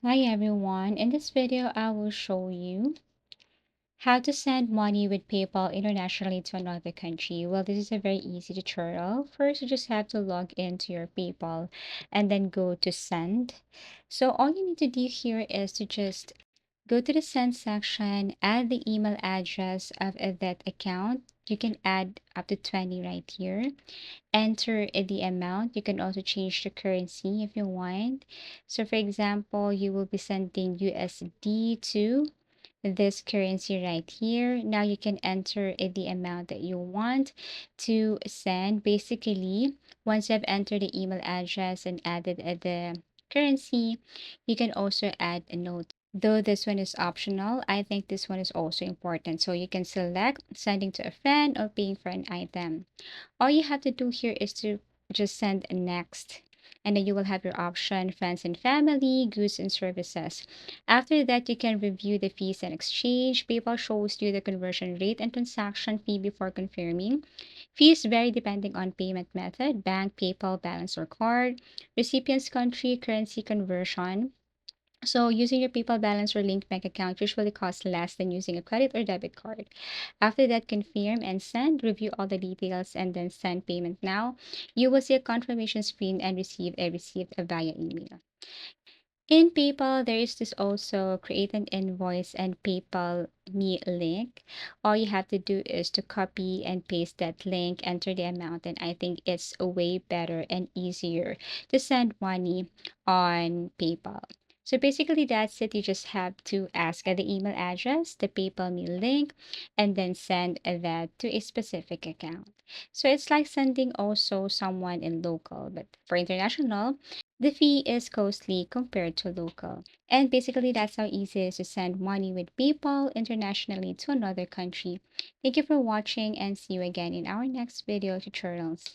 Hi everyone, in this video I will show you how to send money with PayPal internationally to another country. Well, this is a very easy tutorial. First, you just have to log into your PayPal and then go to send. So all you need to do here is to just go to the send section, add the email address of that account. You can add up to 20 right here. Enter the amount. You can also change the currency if you want. So for example, you will be sending USD to this currency right here. Now you can enter the amount that you want to send. Basically, once you have entered the email address and added the currency, you can also add a note. Though this one is optional, I think this one is also important. So you can select sending to a friend or paying for an item. All you have to do here is to just send next, and then you will have your option friends and family, goods and services. After that, you can review the fees and exchange. PayPal shows you the conversion rate and transaction fee before confirming. Fees vary depending on payment method: bank, PayPal, balance, or card, recipient's country, currency conversion. So using your PayPal balance or linked bank account usually costs less than using a credit or debit card. After that, confirm and send, review all the details, and then send payment now. You will see a confirmation screen and receive a receipt via email. In PayPal, there is this also create an invoice and PayPal Me link. All you have to do is to copy and paste that link, enter the amount, and I think it's a way better and easier to send money on PayPal. So basically, that's it. You just have to ask the email address, the PayPal Me link, and then send that to a specific account. So it's like sending also someone in local, but for international, the fee is costly compared to local. And basically, that's how easy it is to send money with PayPal internationally to another country. Thank you for watching and see you again in our next video tutorials.